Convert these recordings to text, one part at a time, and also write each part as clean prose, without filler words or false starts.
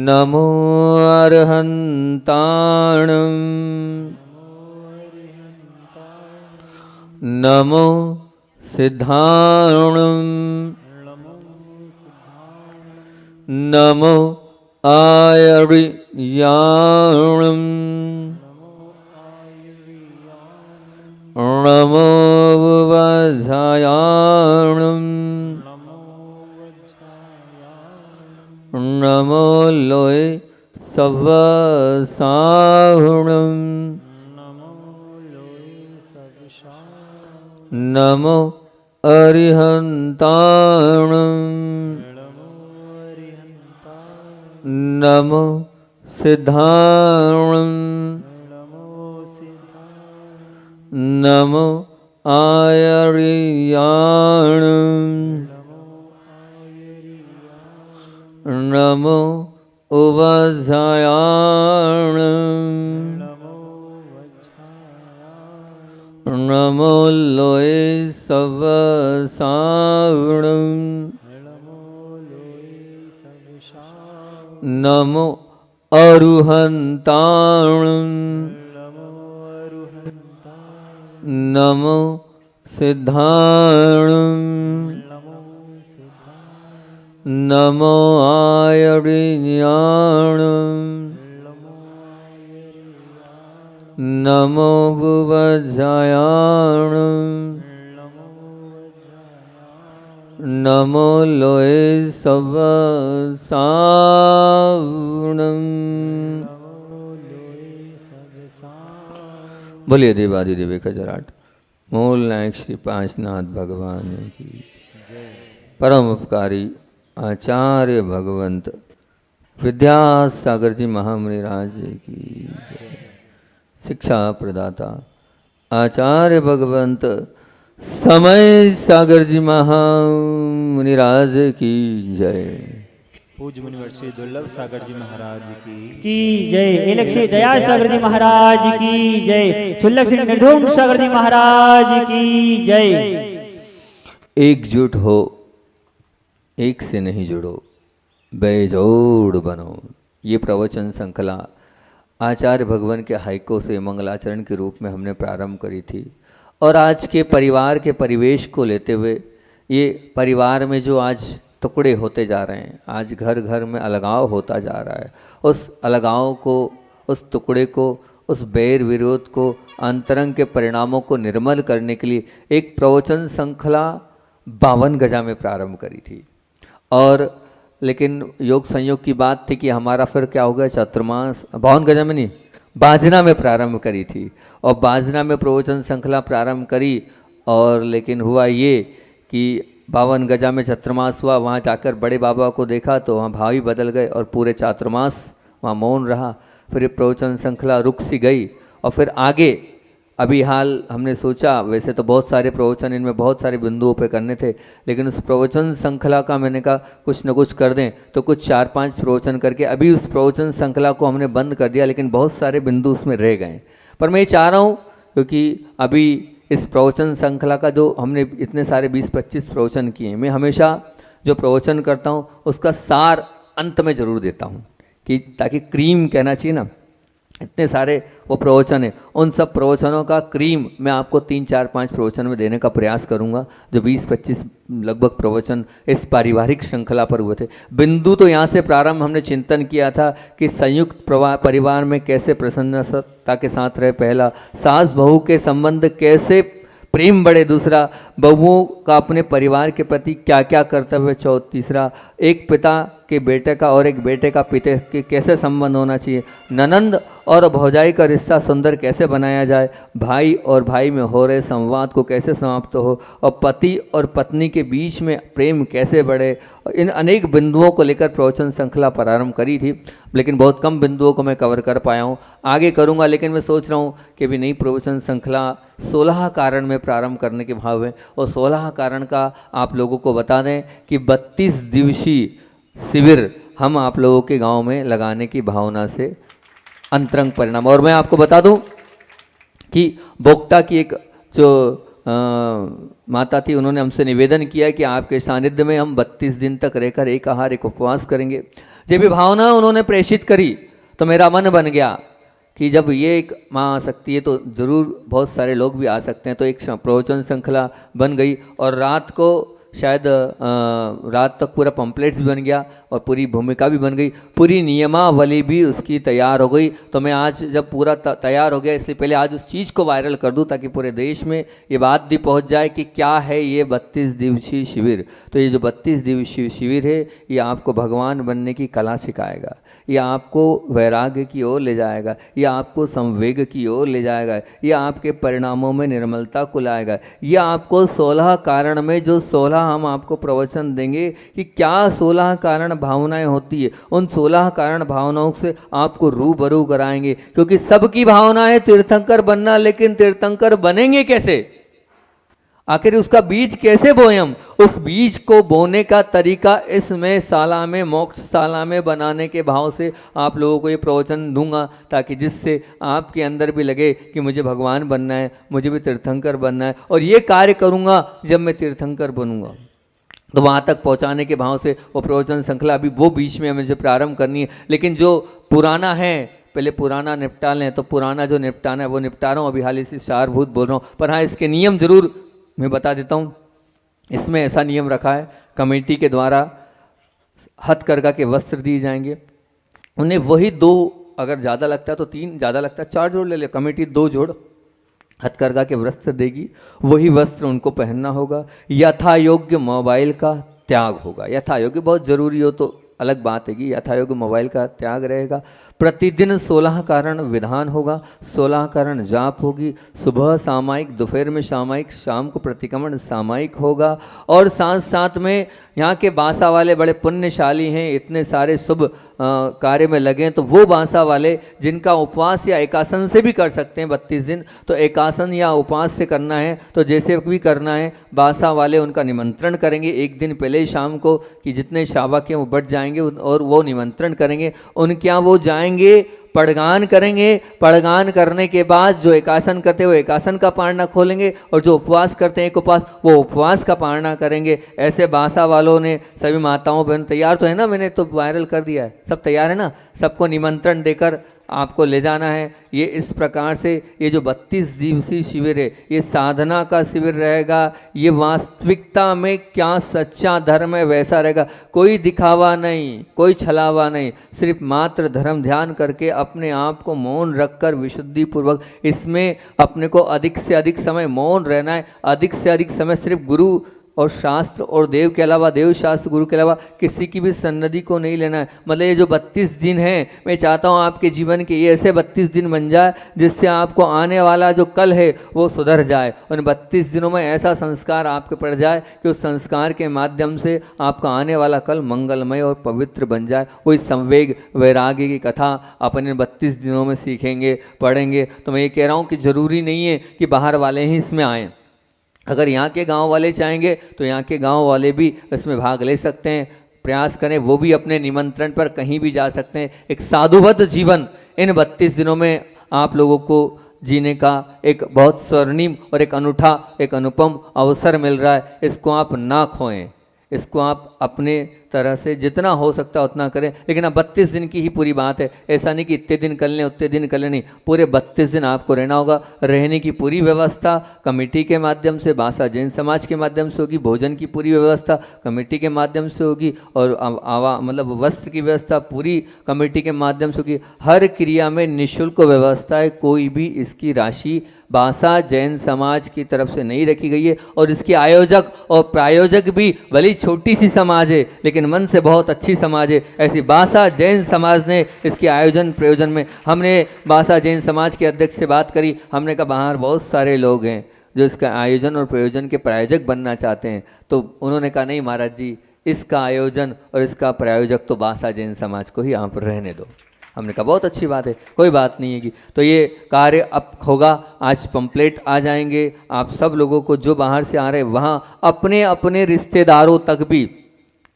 नमो अर्हन्ताणं नमो सिद्धाणं नमो आयर्याणं नमो वज्रायाणं नमो लोय सवसाहुणं नमो अरिहन्ताणं नमो सिद्धाणं नमो आयर्याणं नमो उवज्रायाणं नमो लोय सवसाहुणं नमो अरुहन्ताणं नमो सिद्धाणं नमो आयर्याणं नमो वज्रायाणं नमो लोय सवसाहुणं। बोलिए देवादिदेव खजराट मूल नायक श्री पांचनाथ भगवान की परम उपकारी आचार्य भगवंत विद्यासागर जी महामुनि राज की शिक्षा प्रदाता आचार्य भगवंत समय सागर जी महामुनि राज की जय। पूज्य मुनिवर श्री दुर्लभ सागर जी महाराज की जय। एलक श्री दया सागर जी महाराज की जय। सुल्लक श्री निर्धूम सागर जी महाराज की जय। एकजुट हो, एक से नहीं जुड़ो, बेजोड़ बनो। ये प्रवचन श्रृंखला आचार्य भगवान के हाइको से मंगलाचरण के रूप में हमने प्रारंभ करी थी और आज के परिवार के परिवेश को लेते हुए ये परिवार में जो आज टुकड़े होते जा रहे हैं, आज घर घर में अलगाव होता जा रहा है, उस अलगाव को, उस टुकड़े को, उस बैर विरोध को, अंतरंग के परिणामों को निर्मल करने के लिए एक प्रवचन श्रृंखला 52 गजा में प्रारंभ करी थी। और लेकिन योग संयोग की बात थी कि हमारा फिर क्या हो गया, चातुर्मास 52 गजा में नहीं, बाजना में प्रारंभ करी थी और बाजना में प्रवचन श्रृंखला प्रारंभ करी और लेकिन हुआ ये कि 52 गजा में चातुर्मास हुआ। वहाँ जाकर बड़े बाबा को देखा तो वहाँ भाव ही बदल गए और पूरे चातुर्मास वहाँ मौन रहा। फिर ये प्रवचन श्रृंखला रुक सी गई और फिर आगे अभी हाल हमने सोचा, वैसे तो बहुत सारे प्रवचन इनमें बहुत सारे बिंदुओं पे करने थे, लेकिन उस प्रवचन श्रृंखला का मैंने कहा कुछ न कुछ कर दें, तो कुछ 4-5 प्रवचन करके अभी उस प्रवचन श्रृंखला को हमने बंद कर दिया, लेकिन बहुत सारे बिंदु उसमें रह गए। पर मैं ये चाह रहा हूँ क्योंकि अभी इस प्रवचन श्रृंखला का जो हमने इतने सारे 20-25 प्रवचन किए, मैं हमेशा जो प्रवचन करता हूँ उसका सार अंत में ज़रूर देता हूँ कि ताकि क्रीम कहना चाहिए ना, इतने सारे वो प्रवचन है, उन सब प्रवचनों का क्रीम मैं आपको 3-4-5 प्रवचन में देने का प्रयास करूंगा। जो 20-25 लगभग प्रवचन इस पारिवारिक श्रृंखला पर हुए थे। बिंदु तो यहाँ से प्रारंभ हमने चिंतन किया था कि संयुक्त परिवार में कैसे प्रसन्नता के साथ रहे, पहला सास बहू के संबंध कैसे प्रेम बढ़े, दूसरा बहुओं का अपने परिवार के प्रति क्या क्या कर्तव्य, तीसरा एक पिता के बेटे का और एक बेटे का पिता के कैसे संबंध होना चाहिए, ननंद और भौजाई का रिश्ता सुंदर कैसे बनाया जाए, भाई और भाई में हो रहे संवाद को कैसे समाप्त हो और पति और पत्नी के बीच में प्रेम कैसे बढ़े। इन अनेक बिंदुओं को लेकर प्रवचन श्रृंखला प्रारंभ करी थी, लेकिन बहुत कम बिंदुओं को मैं कवर कर पाया हूँ। आगे करूँगा, लेकिन मैं सोच रहा हूँ कि भी नई प्रवचन श्रृंखला 16 कारण में प्रारंभ करने के भाव है और 16 कारण का आप लोगों को बता दें कि 32 दिवसीय शिविर हम आप लोगों के गांव में लगाने की भावना से अंतरंग परिणाम। और मैं आपको बता दूं कि बोक्ता की एक जो माता थी, उन्होंने हमसे निवेदन किया कि आपके सानिध्य में हम 32 दिन तक रहकर एक आहार एक उपवास करेंगे। जब भी भावना उन्होंने प्रेषित करी तो मेरा मन बन गया कि जब ये एक माँ आ सकती है तो ज़रूर बहुत सारे लोग भी आ सकते हैं। तो एक प्रवचन श्रृंखला बन गई और रात को शायद रात तक पूरा पम्पलेट्स भी बन गया और पूरी भूमिका भी बन गई, पूरी नियमावली भी उसकी तैयार हो गई। तो मैं आज जब पूरा तैयार हो गया, इसलिए पहले आज उस चीज़ को वायरल कर दूं ताकि पूरे देश में ये बात भी पहुंच जाए कि क्या है ये 32 दिवसीय शिविर। तो ये जो 32 दिवसीय शिविर है ये आपको भगवान बनने की कला सिखाएगा, ये आपको वैराग्य की ओर ले जाएगा, ये आपको संवेग की ओर ले जाएगा, ये आपके परिणामों में निर्मलता को लाएगा, ये आपको 16 कारण में जो 16 हम आपको प्रवचन देंगे कि क्या 16 कारण भावनाएं होती है, उन 16 कारण भावनाओं से आपको रूबरू कराएंगे। क्योंकि सबकी भावना है तीर्थंकर बनना, लेकिन तीर्थंकर बनेंगे कैसे, आखिर उसका बीज कैसे बोए हम, उस बीज को बोने का तरीका इसमें शाला में, मोक्ष शाला में बनाने के भाव से आप लोगों को ये प्रवचन दूंगा, ताकि जिससे आपके अंदर भी लगे कि मुझे भगवान बनना है, मुझे भी तीर्थंकर बनना है, और ये कार्य करूंगा जब मैं तीर्थंकर बनूंगा। तो वहाँ तक पहुँचाने के भाव से वो प्रवचन श्रृंखला अभी वो बीच में मुझे प्रारंभ करनी है। लेकिन जो पुराना है पहले पुराना निपटा लें, तो पुराना जो निपटाना है वो निपटा रहा हूँ, अभी हाल इसी सारभूत बोल रहा हूँ। पर हाँ, इसके नियम जरूर मैं बता देता हूँ। इसमें ऐसा नियम रखा है, कमेटी के द्वारा हथकरघा के वस्त्र दिए जाएंगे, उन्हें वही 2, अगर ज़्यादा लगता है तो 3, ज़्यादा लगता है 4 जोड़ ले ले, कमेटी 2 जोड़ हथकरघा के वस्त्र देगी, वही वस्त्र उनको पहनना होगा। यथा योग्य मोबाइल का त्याग होगा, यथा योग्य बहुत ज़रूरी हो तो अलग बात है कि यथा योग्य मोबाइल का त्याग रहेगा। प्रतिदिन 16 कारण विधान होगा, 16 कारण जाप होगी, सुबह सामायिक, दोपहर में सामायिक, शाम को प्रतिक्रमण सामायिक होगा। और साथ साथ में यहाँ के बांसा वाले बड़े पुण्यशाली हैं, इतने सारे शुभ कार्य में लगे हैं, तो वो बांसा वाले जिनका उपवास या एकासन से भी कर सकते हैं 32 दिन, तो एकासन या उपवास से करना है तो जैसे भी करना है, बांसा वाले उनका निमंत्रण करेंगे एक दिन पहले ही शाम को कि जितने शावक हैं वो बढ़ जाएंगे और वो निमंत्रण करेंगे, उनके यहाँ वो जाएंगे, पड़गान करेंगे। पड़गान करने के बाद जो एकासन करते हैं वो एकासन का पारना खोलेंगे, और जो उपवास करते हैं एक उपवास, वो उपवास का पारना करेंगे। ऐसे बांसा वालों ने सभी माताओं बहन तैयार तो है ना, मैंने तो वायरल कर दिया है, सब तैयार है ना, सबको निमंत्रण देकर आपको ले जाना है। ये इस प्रकार से ये जो 32 दिवसीय शिविर है ये साधना का शिविर रहेगा, ये वास्तविकता में क्या सच्चा धर्म है वैसा रहेगा, कोई दिखावा नहीं, कोई छलावा नहीं, सिर्फ मात्र धर्म ध्यान करके अपने आप को मौन रखकर विशुद्धि पूर्वक इसमें अपने को अधिक से अधिक समय मौन रहना है, अधिक से अधिक समय सिर्फ गुरु और शास्त्र और देव के अलावा, देव शास्त्र गुरु के अलावा किसी की भी सन्निधि को नहीं लेना है। मतलब ये जो 32 दिन हैं, मैं चाहता हूँ आपके जीवन के ये ऐसे 32 दिन बन जाए जिससे आपको आने वाला जो कल है वो सुधर जाए। उन 32 दिनों में ऐसा संस्कार आपके पड़ जाए कि उस संस्कार के माध्यम से आपका आने वाला कल मंगलमय और पवित्र बन जाए। वही संवेग वैराग्य की कथा अपने 32 दिनों में सीखेंगे, पढ़ेंगे। तो मैं ये कह रहा हूँ कि ज़रूरी नहीं है कि बाहर वाले ही इसमें आएँ, अगर यहाँ के गांव वाले चाहेंगे तो यहाँ के गांव वाले भी इसमें भाग ले सकते हैं, प्रयास करें, वो भी अपने निमंत्रण पर कहीं भी जा सकते हैं। एक साधुवत जीवन इन 32 दिनों में आप लोगों को जीने का एक बहुत स्वर्णिम और एक अनूठा, एक अनुपम अवसर मिल रहा है, इसको आप ना खोएं, इसको आप अपने तरह से जितना हो सकता है उतना करें। लेकिन अब 32 दिन की ही पूरी बात है, ऐसा नहीं कि इतने दिन कर लें उतने दिन कर लें, नहीं, पूरे 32 दिन आपको रहना होगा। रहने की पूरी व्यवस्था कमेटी के माध्यम से, बांसा जैन समाज के माध्यम से होगी, भोजन की पूरी व्यवस्था कमेटी के माध्यम से होगी, और मतलब वस्त्र की व्यवस्था पूरी कमेटी के माध्यम से होगी। हर क्रिया में निःशुल्क व्यवस्था है, कोई भी इसकी राशि बांसा जैन समाज की तरफ से नहीं रखी गई है। और इसके आयोजक और प्रायोजक भी भले छोटी सी समाज है लेकिन मन से बहुत अच्छी समाज है, ऐसी बांसा जैन समाज ने इसके आयोजन प्रयोजन में, हमने बांसा जैन समाज के अध्यक्ष से बात करी, हमने कहा बाहर बहुत सारे लोग हैं जो इसका आयोजन और प्रयोजन के प्रायोजक बनना चाहते हैं, तो उन्होंने कहा नहीं महाराज जी, इसका आयोजन और इसका प्रायोजक तो बांसा जैन समाज को ही यहाँ पर रहने दो। हमने कहा बहुत अच्छी बात है, कोई बात नहीं है कि तो ये कार्य अब होगा। आज पंपलेट आ जाएंगे, आप सब लोगों को जो बाहर से आ रहे हैं वहाँ अपने अपने रिश्तेदारों तक भी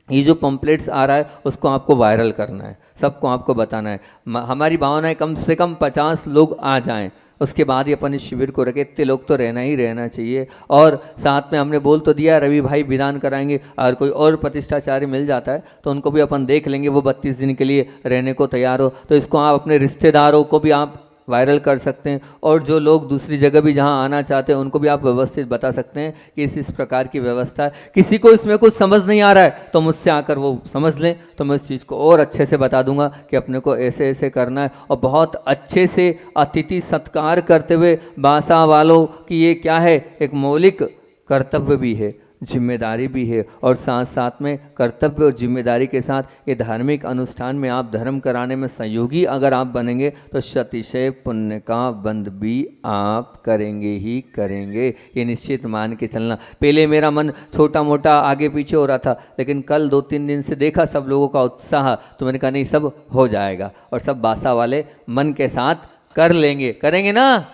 ये जो पंपलेट्स आ रहा है उसको आपको वायरल करना है, सबको आपको बताना है। हमारी भावना है कम से कम 50 लोग आ जाएं, उसके बाद ही अपन इस शिविर को रखे। इतने लोग तो रहना ही रहना चाहिए। और साथ में हमने बोल तो दिया रवि भाई विधान कराएंगे, अगर कोई और प्रतिष्ठाचार्य मिल जाता है तो उनको भी अपन देख लेंगे, वो 32 दिन के लिए रहने को तैयार हो। तो इसको आप अपने रिश्तेदारों को भी आप वायरल कर सकते हैं, और जो लोग दूसरी जगह भी जहां आना चाहते हैं उनको भी आप व्यवस्थित बता सकते हैं कि इस प्रकार की व्यवस्था है। किसी को इसमें कुछ समझ नहीं आ रहा है तो मुझसे आकर वो समझ लें, तो मैं उस चीज़ को और अच्छे से बता दूंगा कि अपने को ऐसे ऐसे करना है। और बहुत अच्छे से अतिथि सत्कार करते हुए, बासा वालों की ये क्या है, एक मौलिक कर्तव्य भी है, जिम्मेदारी भी है, और साथ साथ में कर्तव्य और जिम्मेदारी के साथ ये धार्मिक अनुष्ठान में आप धर्म कराने में सहयोगी अगर आप बनेंगे तो शतिशय पुण्य का बंध भी आप करेंगे ही करेंगे, ये निश्चित मान के चलना। पहले मेरा मन छोटा मोटा आगे पीछे हो रहा था, लेकिन कल 2-3 दिन से देखा सब लोगों का उत्साह, तो मैंने कहा नहीं सब हो जाएगा, और सब बासा वाले मन के साथ कर लेंगे, करेंगे ना।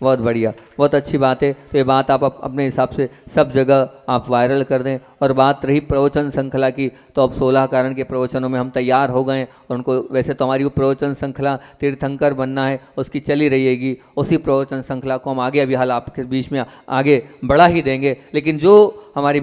बहुत बढ़िया, बहुत अच्छी बात है। तो ये बात आप अपने हिसाब से सब जगह आप वायरल कर दें। और बात रही प्रवचन श्रृंखला की, तो अब 16 कारण के प्रवचनों में हम तैयार हो गए, और उनको वैसे तो हमारी वो प्रवचन श्रृंखला तीर्थंकर बनना है उसकी चली रहेगी, उसी प्रवचन श्रृंखला को हम आगे अभी हाल आपके बीच में आगे बढ़ा ही देंगे। लेकिन जो हमारे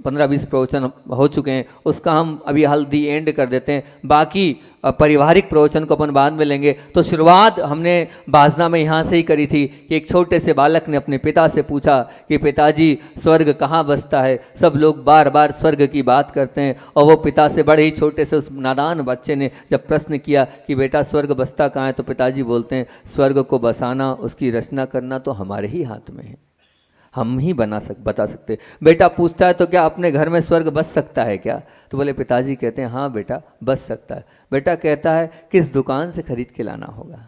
15-20 प्रवचन हो चुके हैं उसका हम अभी हाल दी एंड कर देते हैं, बाकी पारिवारिक प्रवचन को अपन बाद में लेंगे। तो शुरुआत हमने बाजना में यहाँ से ही करी थी कि एक छोटे से बालक ने अपने पिता से पूछा कि पिताजी स्वर्ग कहाँ बसता है। सब लोग बार बार स्वर्ग की बात करते हैं, और वो पिता से बड़े ही छोटे से उस नादान बच्चे ने जब प्रश्न किया कि बेटा स्वर्ग बसता कहाँ है, तो पिताजी बोलते हैं स्वर्ग को बसाना, उसकी रचना करना तो हमारे ही हाथ में है, हम ही बता सकते। बेटा पूछता है तो क्या अपने घर में स्वर्ग बस सकता है क्या, तो बोले पिताजी कहते हैं हाँ बेटा बस सकता है। बेटा कहता है किस दुकान से खरीद के लाना होगा,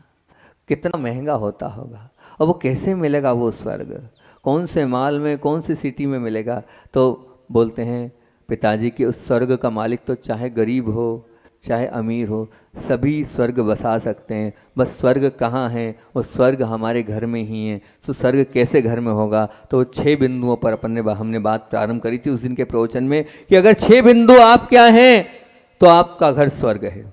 कितना महंगा होता होगा, और वो कैसे मिलेगा वो स्वर्ग, कौन से माल में कौन सी सिटी में मिलेगा। तो बोलते हैं पिताजी कि उस स्वर्ग का मालिक तो चाहे गरीब हो चाहे अमीर हो, सभी स्वर्ग बसा सकते हैं। बस स्वर्ग कहाँ है, वो स्वर्ग हमारे घर में ही है। तो स्वर्ग कैसे घर में होगा, तो 6 बिंदुओं पर हमने बात प्रारंभ करी थी उस दिन के प्रवचन में कि अगर 6 बिंदु आप क्या हैं तो आपका घर स्वर्ग है।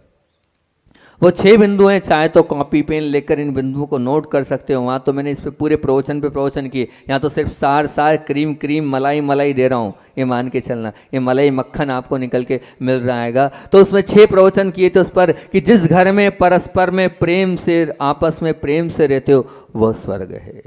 वो 6 बिंदु हैं, चाहे तो कॉपी पेन लेकर इन बिंदुओं को नोट कर सकते हो। वहाँ तो मैंने इस पे पूरे प्रवचन पे प्रवचन किए, यहाँ तो सिर्फ सार क्रीम क्रीम मलाई दे रहा हूँ, ये मान के चलना, ये मलाई मक्खन आपको निकल के मिल रहा है। तो उसमें 6 प्रवचन किए थे उस पर कि जिस घर में परस्पर में प्रेम से, आपस में प्रेम से रहते हो वह स्वर्ग है।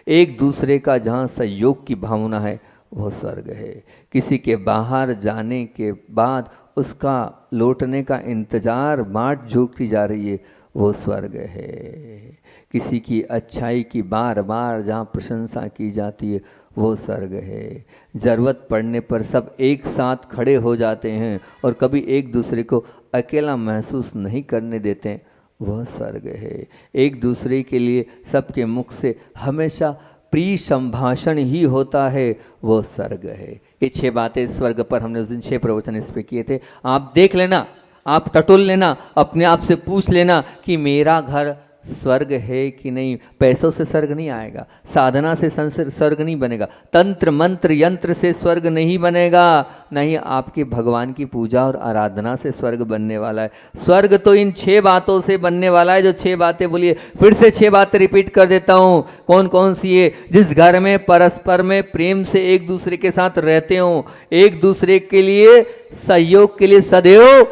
एक दूसरे का जहाँ सहयोग की भावना है वह स्वर्ग है। किसी के बाहर जाने के बाद उसका लौटने का इंतजार बाट जोड़ती जा रही है वो स्वर्ग है। किसी की अच्छाई की बार बार जहाँ प्रशंसा की जाती है वो स्वर्ग है। ज़रूरत पड़ने पर सब एक साथ खड़े हो जाते हैं और कभी एक दूसरे को अकेला महसूस नहीं करने देते, वह स्वर्ग है। एक दूसरे के लिए सबके मुख से हमेशा प्रिय संभाषण ही होता है, वो स्वर्ग है। ये 6 बातें स्वर्ग पर हमने उस दिन 6 प्रवचन इस पे किए थे। आप देख लेना, आप टटोल लेना, अपने आप से पूछ लेना कि मेरा घर स्वर्ग है कि नहीं। पैसों से स्वर्ग नहीं आएगा, साधना से स्वर्ग नहीं बनेगा, तंत्र मंत्र यंत्र से स्वर्ग नहीं बनेगा, नहीं आपकी भगवान की पूजा और आराधना से स्वर्ग बनने वाला है। स्वर्ग तो इन 6 बातों से बनने वाला है। जो 6 बातें बोलिए, फिर से 6 बातें रिपीट कर देता हूँ। कौन कौन सी है? जिस घर में परस्पर में प्रेम से एक दूसरे के साथ रहते हो, एक दूसरे के लिए सहयोग के लिए सदैव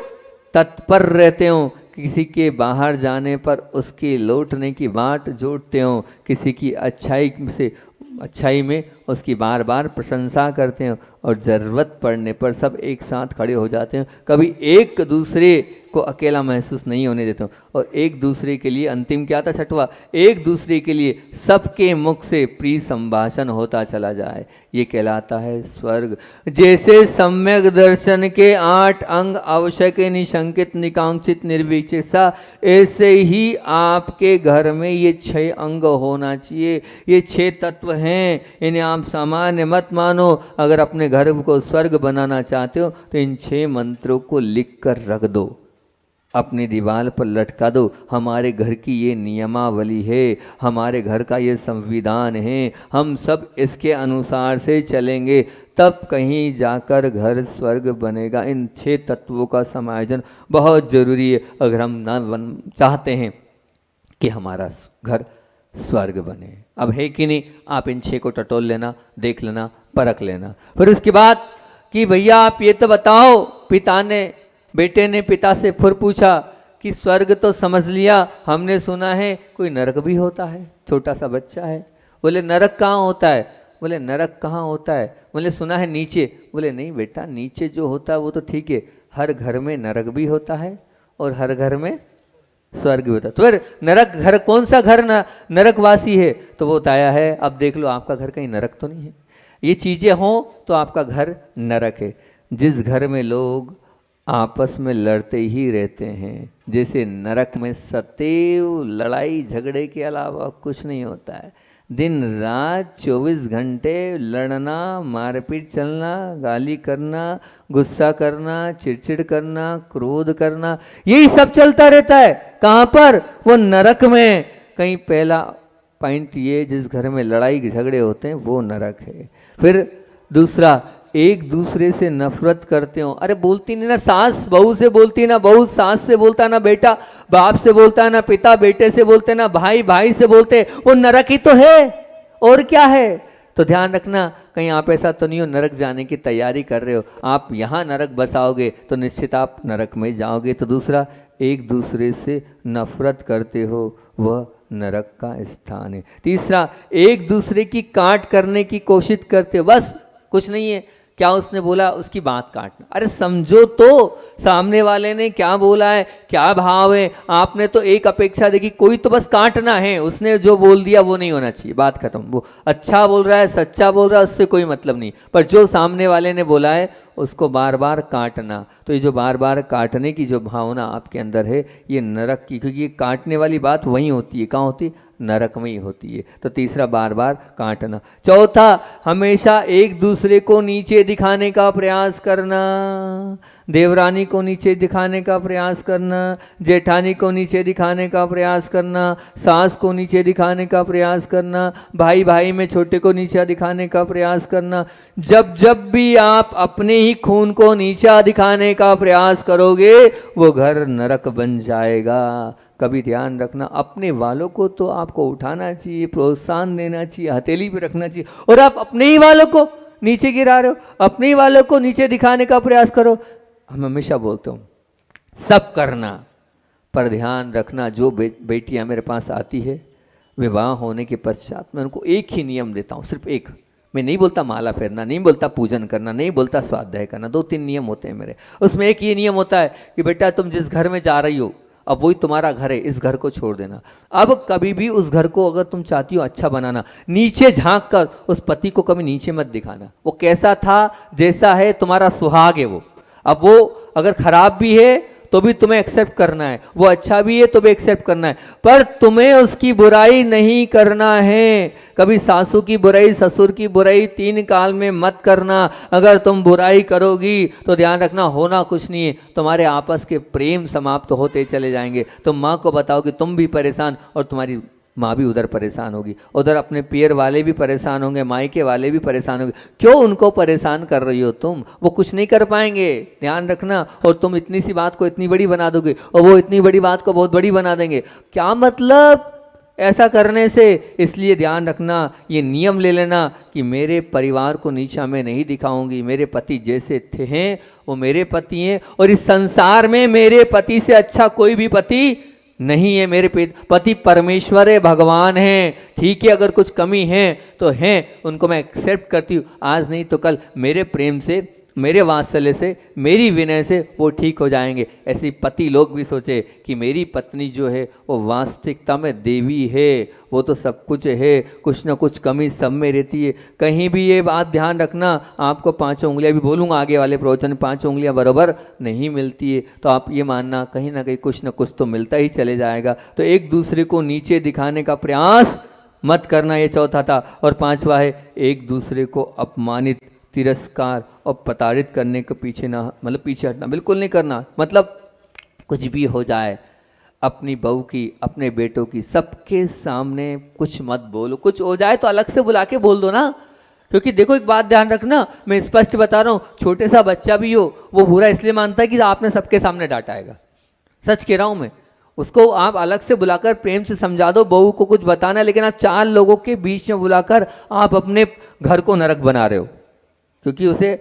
तत्पर रहते हो, किसी के बाहर जाने पर उसके लौटने की बाट जोड़ते हो, किसी की अच्छाई में उसकी बार बार प्रशंसा करते हो, और ज़रूरत पड़ने पर सब एक साथ खड़े हो जाते हो, कभी एक दूसरे को अकेला महसूस नहीं होने देते हो। और एक दूसरे के लिए, अंतिम क्या था 6वां, एक दूसरे के लिए सबके मुख से प्रिय संभाषण होता चला जाए, ये कहलाता है स्वर्ग। जैसे सम्यक दर्शन के 8 अंग आवश्यक निशंकित निकांक्षित निर्विचिसा, ऐसे ही आपके घर में ये 6 अंग होना चाहिए। ये 6 तत्व हैं, इन्हें आप सामान्य मत मानो। अगर अपने घर को स्वर्ग बनाना चाहते हो तो इन 6 मंत्रों को लिख कर रख दो, अपनी दीवार पर लटका दो। हमारे घर की ये नियमावली है, हमारे घर का ये संविधान है, हम सब इसके अनुसार से चलेंगे, तब कहीं जाकर घर स्वर्ग बनेगा। इन 6 तत्वों का समायोजन बहुत जरूरी है। अगर हम चाहते हैं कि हमारा घर स्वर्ग बने। अब है कि नहीं, आप इन 6 को टटोल लेना, देख लेना, परख लेना। फिर उसके बाद कि भैया आप ये तो बताओ, बेटे ने पिता से फिर पूछा कि स्वर्ग तो समझ लिया, हमने सुना है कोई नरक भी होता है। छोटा सा बच्चा है, बोले नरक कहाँ होता है? बोले नरक कहाँ होता है? बोले सुना है नीचे। बोले नहीं बेटा, नीचे जो होता है वो तो ठीक है, हर घर में नरक भी होता है और हर घर में स्वर्ग भी होता है। तो फिर नरक घर, कौन सा घर नरकवासी है? तो वो बताया है, अब देख लो आपका घर कहीं नरक तो नहीं है। ये चीजें हों तो आपका घर नरक है। जिस घर में लोग आपस में लड़ते ही रहते हैं, जैसे नरक में सदैव लड़ाई झगड़े के अलावा कुछ नहीं होता है। दिन रात 24 घंटे लड़ना, मारपीट चलना, गाली करना, गुस्सा करना, चिड़चिड़ करना, क्रोध करना, यही सब चलता रहता है। कहाँ पर? वो नरक में। कहीं पहला पॉइंट ये, जिस घर में लड़ाई झगड़े होते हैं वो नरक है। फिर दूसरा, एक दूसरे से नफरत करते हो। अरे बोलती नहीं ना सास बहू से, बोलती ना बहू सास से, बोलता ना बेटा बाप से, बोलता है ना पिता बेटे से, बोलते ना भाई भाई से, बोलते वो नरक ही तो है, और क्या है? तो ध्यान रखना, कहीं आप ऐसा तो नहीं हो नरक जाने की तैयारी कर रहे हो, आप यहाँ नरक बसाओगे तो निश्चित आप नरक में जाओगे। तो दूसरा, एक दूसरे से नफरत करते हो, वह नरक का स्थान है। तीसरा, एक दूसरे की काट करने की कोशिश करते हो, बस कुछ नहीं है, क्या उसने बोला उसकी बात काटना। अरे समझो तो सामने वाले ने क्या बोला है, क्या भाव है। आपने तो एक अपेक्षा देखी, कोई तो बस काटना है, उसने जो बोल दिया वो नहीं होना चाहिए, बात खत्म। वो अच्छा बोल रहा है, सच्चा बोल रहा है, उससे कोई मतलब नहीं, पर जो सामने वाले ने बोला है उसको बार बार काटना। तो ये जो बार बार काटने की जो भावना आपके अंदर है, ये नरक की, क्योंकि ये काटने वाली बात वहीं होती है, कहाँ होती है? नरक में ही होती है। तो तीसरा, बार बार काटना। चौथा, हमेशा एक दूसरे को नीचे दिखाने का प्रयास करना। देवरानी को नीचे दिखाने का प्रयास करना, जेठानी को नीचे दिखाने का प्रयास करना, सास को नीचे दिखाने का प्रयास करना, भाई भाई में छोटे को नीचा दिखाने का प्रयास करना। जब जब भी आप अपने ही खून को नीचा दिखाने का प्रयास करोगे, वो घर नरक बन जाएगा। कभी ध्यान रखना, अपने वालों को तो आपको उठाना चाहिए, प्रोत्साहन देना चाहिए, हथेली पे रखना चाहिए, और आप अपने ही वालों को नीचे गिरा रहे हो, अपने ही वालों को नीचे दिखाने का प्रयास करो। हम हमेशा बोलते हूँ सब करना, पर ध्यान रखना, जो बेटियां मेरे पास आती है विवाह होने के पश्चात, मैं उनको एक ही नियम देता हूँ, सिर्फ एक। मैं नहीं बोलता माला फेरना, नहीं बोलता पूजन करना, नहीं बोलता स्वाध्याय करना, 2-3 नियम होते हैं मेरे। उसमें एक ये नियम होता है कि बेटा तुम जिस घर में जा रही हो, अब वही तुम्हारा घर है, इस घर को छोड़ देना। अब कभी भी उस घर को अगर तुम चाहती हो अच्छा बनाना, नीचे झांक कर उस पति को कभी नीचे मत दिखाना। वो कैसा था, जैसा है, तुम्हारा सुहाग है वो। अब वो अगर खराब भी है तो भी तुम्हें एक्सेप्ट करना है, वो अच्छा भी है तो भी एक्सेप्ट करना है, पर तुम्हें उसकी बुराई नहीं करना है। कभी सासू की बुराई, ससुर की बुराई 3 काल में मत करना। अगर तुम बुराई करोगी तो ध्यान रखना, होना कुछ नहीं है, तुम्हारे आपस के प्रेम समाप्त होते चले जाएंगे। तुम माँ को बताओ कि तुम भी परेशान, और तुम्हारी माँ भी उधर परेशान होगी, उधर अपने पियर वाले भी परेशान होंगे, मायके वाले भी परेशान होंगे। क्यों उनको परेशान कर रही हो तुम? वो कुछ नहीं कर पाएंगे, ध्यान रखना। और तुम इतनी सी बात को इतनी बड़ी बना दोगे, और वो इतनी बड़ी बात को बहुत बड़ी बना देंगे। क्या मतलब ऐसा करने से? इसलिए ध्यान रखना, ये नियम ले लेना कि मेरे परिवार को नीचा मैं नहीं दिखाऊंगी। मेरे पति जैसे थे हैं वो मेरे पति हैं, और इस संसार में मेरे पति से अच्छा कोई भी पति नहीं है। मेरे पति परमेश्वर है, भगवान है। ठीक है, अगर कुछ कमी है तो है, उनको मैं एक्सेप्ट करती हूँ। आज नहीं तो कल मेरे प्रेम से, मेरे वात्सल्य से, मेरी विनय से वो ठीक हो जाएंगे। ऐसे पति लोग भी सोचे कि मेरी पत्नी जो है वो वास्तविकता में देवी है, वो तो सब कुछ है, कुछ ना कुछ कमी सब में रहती है। कहीं भी ये बात ध्यान रखना, आपको 5 उंगलियां भी बोलूँगा आगे वाले प्रवचन में, 5 उंगलियां बराबर नहीं मिलती है, तो आप ये मानना कहीं ना कहीं कुछ ना कुछ तो मिलता ही चले जाएगा। तो एक दूसरे को नीचे दिखाने का प्रयास मत करना, ये चौथा था। और 5वां है, एक दूसरे को अपमानित, तिरस्कार और प्रताड़ित करने के पीछे ना, मतलब पीछे हटना बिल्कुल नहीं करना। मतलब कुछ भी हो जाए, अपनी बहू की, अपने बेटों की, सबके सामने कुछ मत बोलो। कुछ हो जाए तो अलग से बुला के बोल दो ना, क्योंकि देखो एक बात ध्यान रखना, मैं स्पष्ट बता रहा हूँ, छोटे सा बच्चा भी हो वो बुरा इसलिए मानता है कि आपने सबके सामने डांटा आएगा। सच कह रहा हूँ मैं, उसको आप अलग से बुलाकर प्रेम से समझा दो, बहू को कुछ बताना, लेकिन आप 4 लोगों के बीच में बुलाकर आप अपने घर को नरक बना रहे हो। क्योंकि उसे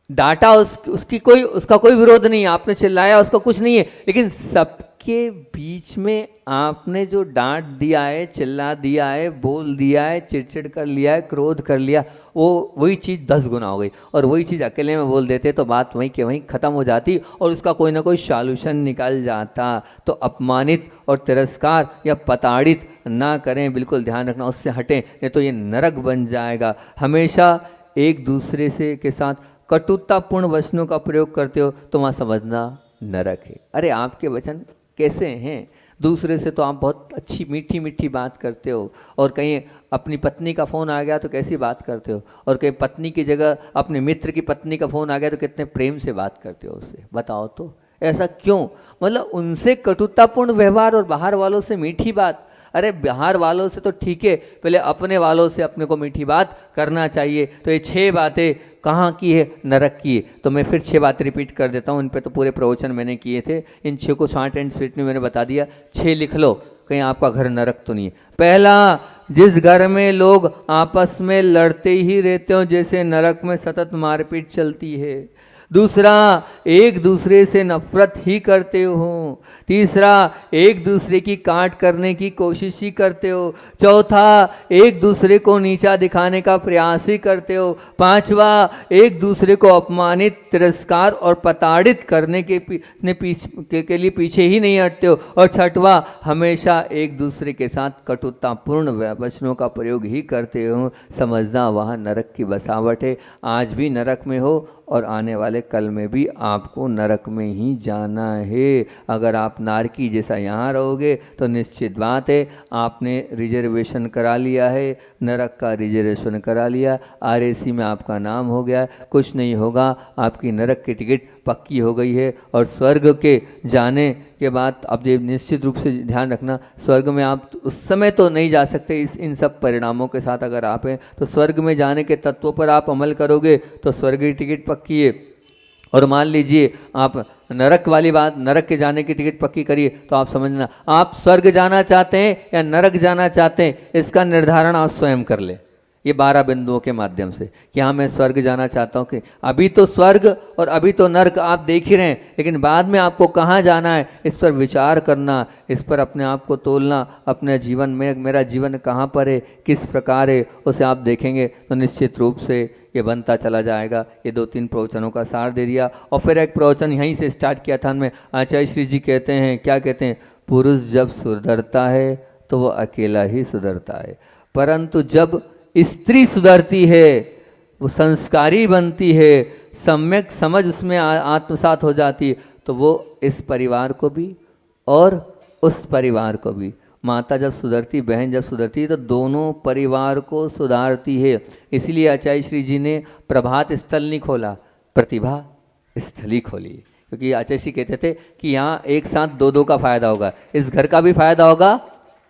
डांटा, उसका कोई विरोध नहीं है, आपने चिल्लाया, उसका कुछ नहीं है, लेकिन सबके बीच में आपने जो डांट दिया है, चिल्ला दिया है, बोल दिया है, चिड़चिड़ कर लिया है, क्रोध कर लिया, वही चीज़ 10 गुना हो गई। और वही चीज़ अकेले में बोल देते तो बात वहीं के वहीं ख़त्म हो जाती और उसका कोई ना कोई सॉल्यूशन निकल जाता। तो अपमानित और तिरस्कार या प्रताड़ित ना करें, बिल्कुल ध्यान रखना, उससे हटें, नहीं तो ये नरक बन जाएगा। हमेशा एक दूसरे से के साथ कटुतापूर्ण वचनों का प्रयोग करते हो तो वहाँ समझना नरक है। अरे आपके वचन कैसे हैं? दूसरे से तो आप बहुत अच्छी मीठी मीठी बात करते हो, और कहीं अपनी पत्नी का फ़ोन आ गया तो कैसी बात करते हो, और कहीं पत्नी की जगह अपने मित्र की पत्नी का फ़ोन आ गया तो कितने प्रेम से बात करते हो उससे, बताओ तो। ऐसा क्यों? मतलब उनसे कटुतापूर्ण व्यवहार और बाहर वालों से मीठी बात। अरे बाहर वालों से तो ठीक है, पहले अपने वालों से अपने को मीठी बात करना चाहिए। तो ये 6 बातें कहाँ की है? नरक की है। तो मैं फिर 6 बातें रिपीट कर देता हूँ, इन पे तो पूरे प्रवचन मैंने किए थे, इन 6 को शॉर्ट एंड स्वीट में मैंने बता दिया। 6 लिख लो, कहीं आपका घर नरक तो नहीं है। पहला, जिस घर में लोग आपस में लड़ते ही रहते हो, जैसे नरक में सतत मारपीट चलती है। दूसरा, एक दूसरे से नफरत ही करते हो। तीसरा, एक दूसरे की काट करने की कोशिश ही करते हो। चौथा, एक दूसरे को नीचा दिखाने का प्रयास ही करते हो। पांचवा, एक दूसरे को अपमानित, तिरस्कार और प्रताड़ित करने के लिए पीछे ही नहीं हटते हो। और छठवा, हमेशा एक दूसरे के साथ कटुतापूर्ण वचनों का प्रयोग ही करते हो। समझना वहाँ नरक की बसावट है। आज भी नरक में हो और आने वाले कल में भी आपको नरक में ही जाना है। अगर आप नारकी जैसा यहाँ रहोगे तो निश्चित बात है आपने रिजर्वेशन करा लिया है, नरक का रिजर्वेशन करा लिया, RAC में आपका नाम हो गया, कुछ नहीं होगा, आपकी नरक की टिकट पक्की हो गई है। और स्वर्ग के जाने के बाद अब ये निश्चित रूप से ध्यान रखना, स्वर्ग में आप उस समय तो नहीं जा सकते इन सब परिणामों के साथ अगर आप हैं, तो स्वर्ग में जाने के तत्वों पर आप अमल करोगे तो स्वर्ग की टिकट पक्की है। और मान लीजिए आप नरक वाली बात, नरक के जाने की टिकट पक्की करिए, तो आप समझना आप स्वर्ग जाना चाहते हैं या नरक जाना चाहते हैं, इसका निर्धारण आप स्वयं कर ले, ये 12 बिंदुओं के माध्यम से कि हाँ मैं स्वर्ग जाना चाहता हूँ। कि अभी तो स्वर्ग और अभी तो नर्क आप देख ही रहे हैं, लेकिन बाद में आपको कहाँ जाना है इस पर विचार करना, इस पर अपने आप को तोलना, अपने जीवन में मेरा जीवन कहाँ पर है, किस प्रकार है, उसे आप देखेंगे तो निश्चित रूप से ये बनता चला जाएगा। ये 2-3 प्रवचनों का सार दे दिया। और फिर एक प्रवचन यहीं से स्टार्ट किया था मैं, आचार्य श्री जी कहते हैं, क्या कहते हैं, पुरुष जब सुधरता है तो वह अकेला ही सुधरता है, परंतु जब स्त्री सुधरती है, वो संस्कारी बनती है, सम्यक समझ उसमें आत्मसात हो जाती है, तो वो इस परिवार को भी और उस परिवार को भी, माता जब सुधरती, बहन जब सुधरती है तो दोनों परिवार को सुधारती है। इसलिए आचार्य श्री जी ने प्रभात स्थल नहीं खोला, प्रतिभा स्थली खोली, क्योंकि आचार्य श्री कहते थे कि यहाँ एक साथ 2-2 का फायदा होगा, इस घर का भी फायदा होगा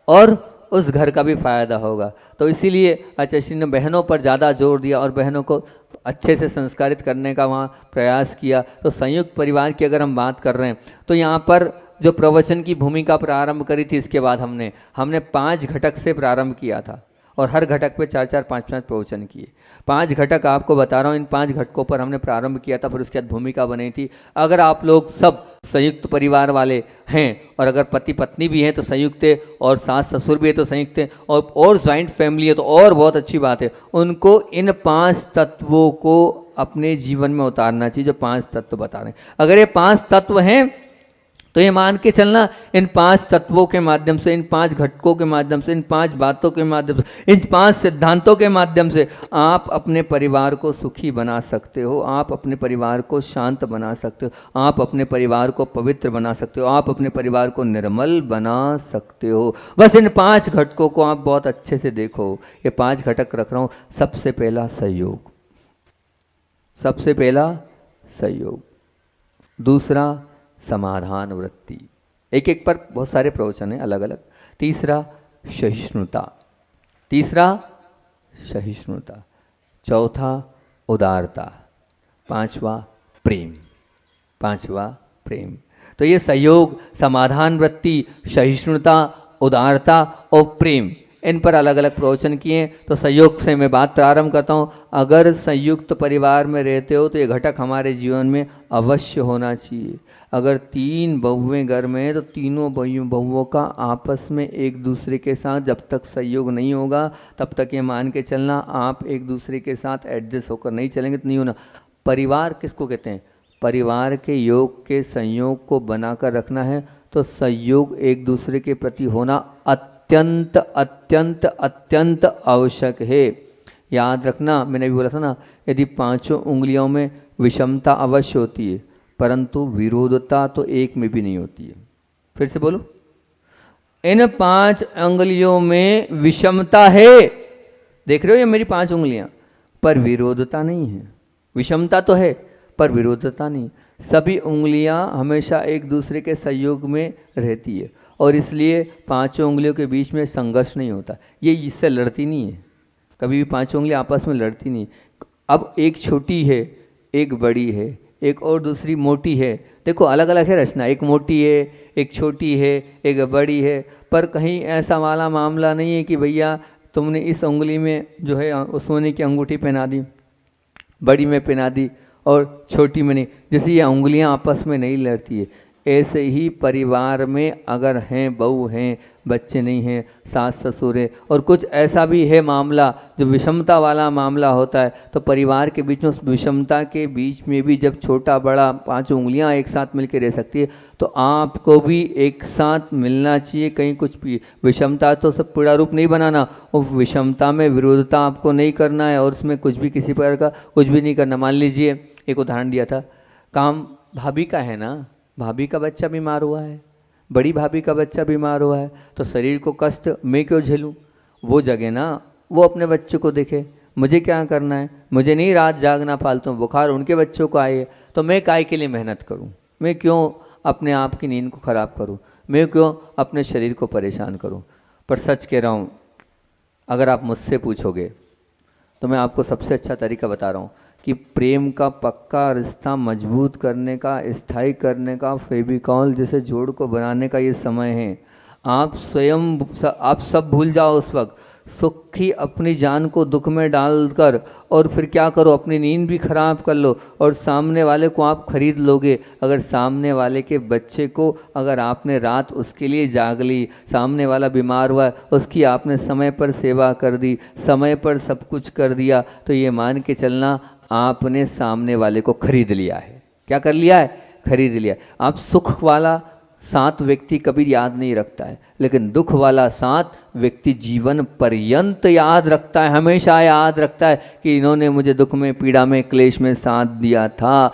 और उस घर का भी फायदा होगा। तो इसीलिए आचार्य श्री ने बहनों पर ज़्यादा जोर दिया और बहनों को अच्छे से संस्कारित करने का वहाँ प्रयास किया। तो संयुक्त परिवार की अगर हम बात कर रहे हैं तो यहाँ पर जो प्रवचन की भूमिका प्रारंभ करी थी, इसके बाद हमने 5 घटक से प्रारंभ किया था और हर घटक पे 4-4, 5-5 प्रवचन किए। 5 घटक आपको बता रहा हूँ, इन 5 घटकों पर हमने प्रारंभ किया था, फिर उसके बाद भूमिका बनी थी। अगर आप लोग सब संयुक्त परिवार वाले हैं और अगर पति पत्नी भी हैं तो संयुक्त है, और सास ससुर भी है तो संयुक्त है, और ज्वाइंट फैमिली है तो और बहुत अच्छी बात है। उनको इन 5 तत्वों को अपने जीवन में उतारना चाहिए, जो 5 तत्व बता रहे हैं। अगर ये 5 तत्व हैं तो ये मान के चलना, इन 5 तत्वों के माध्यम से, इन 5 घटकों के माध्यम से, इन 5 बातों के माध्यम से, इन 5 सिद्धांतों के माध्यम से आप अपने परिवार को सुखी बना सकते हो, आप अपने परिवार को शांत बना सकते हो, आप अपने परिवार को पवित्र बना सकते हो, आप अपने परिवार को निर्मल बना सकते हो। बस इन 5 घटकों को आप बहुत अच्छे से देखो। ये 5 घटक रख रहा हूँ। सबसे पहला सहयोग, सबसे पहला सहयोग। दूसरा समाधान वृत्ति, एक एक पर बहुत सारे प्रवचन हैं अलग अलग। तीसरा सहिष्णुता, तीसरा सहिष्णुता। चौथा उदारता। 5वां प्रेम, 5वां प्रेम। तो ये सहयोग, समाधान वृत्ति, सहिष्णुता, उदारता और प्रेम, इन पर अलग अलग प्रवचन किए। तो संयोग से मैं बात प्रारंभ करता हूँ। अगर संयुक्त परिवार में रहते हो तो ये घटक हमारे जीवन में अवश्य होना चाहिए। अगर 3 बहुएं घर में हैं तो तीनों बहुओं का आपस में एक दूसरे के साथ जब तक सहयोग नहीं होगा तब तक ये मान के चलना आप एक दूसरे के साथ एडजस्ट होकर नहीं चलेंगे तो नहीं होना। परिवार किसको कहते हैं? परिवार के योग के संयोग को बनाकर रखना है तो सहयोग एक दूसरे के प्रति होना अत्यंत अत्यंत अत्यंत आवश्यक है। याद रखना, मैंने भी बोला था ना, यदि 5 उंगलियों में विषमता अवश्य होती है परंतु विरोधता तो एक में भी नहीं होती है। फिर से बोलो, इन 5 उंगलियों में विषमता है, देख रहे हो ये मेरी 5 उंगलियां, पर विरोधता नहीं है। विषमता तो है पर विरोधता नहीं। सभी उंगलियां हमेशा एक दूसरे के सहयोग में रहती है और इसलिए 5 उंगलियों के बीच में संघर्ष नहीं होता। ये इससे लड़ती नहीं है, कभी भी 5 उंगलियां आपस में लड़ती नहीं। अब एक छोटी है, एक बड़ी है, एक और दूसरी मोटी है, देखो अलग अलग है रचना, एक मोटी है, एक छोटी है, एक बड़ी है, पर कहीं ऐसा वाला मामला नहीं है कि भैया तुमने इस उंगली में जो है सोने की अंगूठी पहना दी, बड़ी में पहना दी और छोटी में नहीं, जैसे ये उंगलियां आपस में नहीं लड़ती है। ऐसे ही परिवार में अगर हैं बहू हैं, बच्चे नहीं हैं, सास ससुर है और कुछ ऐसा भी है मामला जो विषमता वाला मामला होता है तो परिवार के बीच में उस विषमता के बीच में भी जब छोटा बड़ा 5 उंगलियां एक साथ मिलकर रह सकती है तो आपको भी एक साथ मिलना चाहिए। कहीं कुछ भी विषमता तो सब पूरा रूप नहीं बनाना, और विषमता में विरोधता आपको नहीं करना है और उसमें कुछ भी किसी प्रकार का कुछ भी नहीं करना। मान लीजिए एक उदाहरण दिया था, काम भाभी का है ना, भाभी का बच्चा बीमार हुआ है, बड़ी भाभी का बच्चा बीमार हुआ है तो शरीर को कष्ट मैं क्यों झेलूं? वो जगह ना वो अपने बच्चे को देखे, मुझे क्या करना है, मुझे नहीं रात जागना फालतू, बुखार उनके बच्चों को आए तो मैं काय के लिए मेहनत करूं, मैं क्यों अपने आप की नींद को ख़राब करूं, मैं क्यों अपने शरीर को परेशान करूं। पर सच कह रहा हूं, अगर आप मुझसे पूछोगे तो मैं आपको सबसे अच्छा तरीका बता रहा हूं कि प्रेम का पक्का रिश्ता मजबूत करने का, स्थायी करने का, फेविकॉल जैसे जोड़ को बनाने का ये समय है। आप स्वयं आप सब भूल जाओ उस वक्त, सुखी अपनी जान को दुख में डालकर, और फिर क्या करो, अपनी नींद भी खराब कर लो और सामने वाले को आप खरीद लोगे। अगर सामने वाले के बच्चे को अगर आपने रात उसके लिए जाग ली, सामने वाला बीमार हुआ है उसकी आपने समय पर सेवा कर दी, समय पर सब कुछ कर दिया, तो ये मान के चलना आपने सामने वाले को खरीद लिया है। क्या कर लिया है? खरीद लिया। आप सुख वाला साथ व्यक्ति कभी याद नहीं रखता है, लेकिन दुख वाला साथ व्यक्ति जीवन पर्यंत याद रखता है, हमेशा याद रखता है कि इन्होंने मुझे दुख में, पीड़ा में, क्लेश में साथ दिया था।